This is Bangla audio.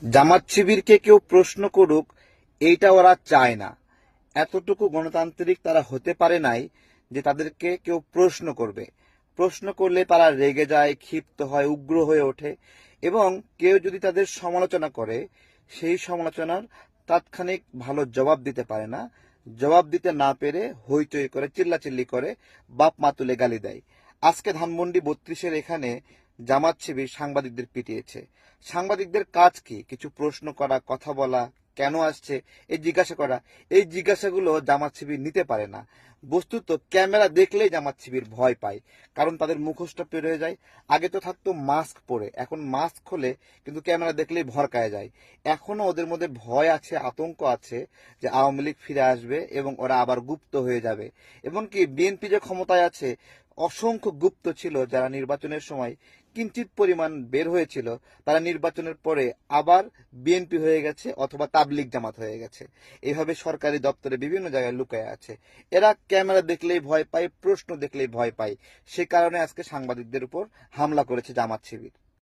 জামাত শিবিরকে কেউ প্রশ্ন করুক এইটা ওরা চায় না। এতটুকু গণতান্ত্রিক তারা হতে পারে নাই যে তাদেরকে কেউ প্রশ্ন করবে। প্রশ্ন করলে তারা রেগে যায়, ক্ষিপ্ত হয়, উগ্র হয়ে ওঠে এবং কেউ যদি তাদের সমালোচনা করে সেই সমালোচনার তাৎক্ষণিক ভালো জবাব দিতে পারে না। জবাব দিতে না পেরে হইচই করে, চিল্লাচিল্লি করে, বাপ মা তুলে গালি দেয়। আজকে ধানমন্ডি 32-এর এখানে জামাত শিবির সাংবাদিকদের পিটিয়েছে। সাংবাদিকদের কাজ কি? কিছু প্রশ্ন করা, কথা বলা, কেন আসছে এই জিজ্ঞাসা করা। এই জিজ্ঞাসাগুলো জামাত শিবির নিতে পারে না। বস্তুত ক্যামেরা দেখলেই জামাত শিবির ভয় পায়, কারণ তাদের মুখোশটা বের হয়ে যায়। আগে তো থাকতো মাস্ক পরে, এখন মাস্ক খোলে কিন্তু ক্যামেরা দেখলেই ভরকায় যায়। এখনো ওদের মধ্যে ভয় আছে, আতঙ্ক আছে যে আওয়ামী লীগ ফিরে আসবে এবং ওরা আবার গুপ্ত হয়ে যাবে। এমনকি বিএনপি যে ক্ষমতায় আছে, অসংখ্য গুপ্ত ছিল যারা নির্বাচনের সময় কিঞ্চিত পরিমাণ বের হয়েছিল, তারা নির্বাচনের পরে আবার বিএনপি হয়ে গেছে অথবা তাবলিগ জামাত হয়ে গেছে। এইভাবে সরকারি দপ্তরে বিভিন্ন জায়গায় লুকায় আছে। এরা ক্যামেরা দেখলেই ভয় পায়, প্রশ্ন দেখলেই ভয় পায়। সে কারণে আজকে সাংবাদিকদের উপর হামলা করেছে জামাত শিবির।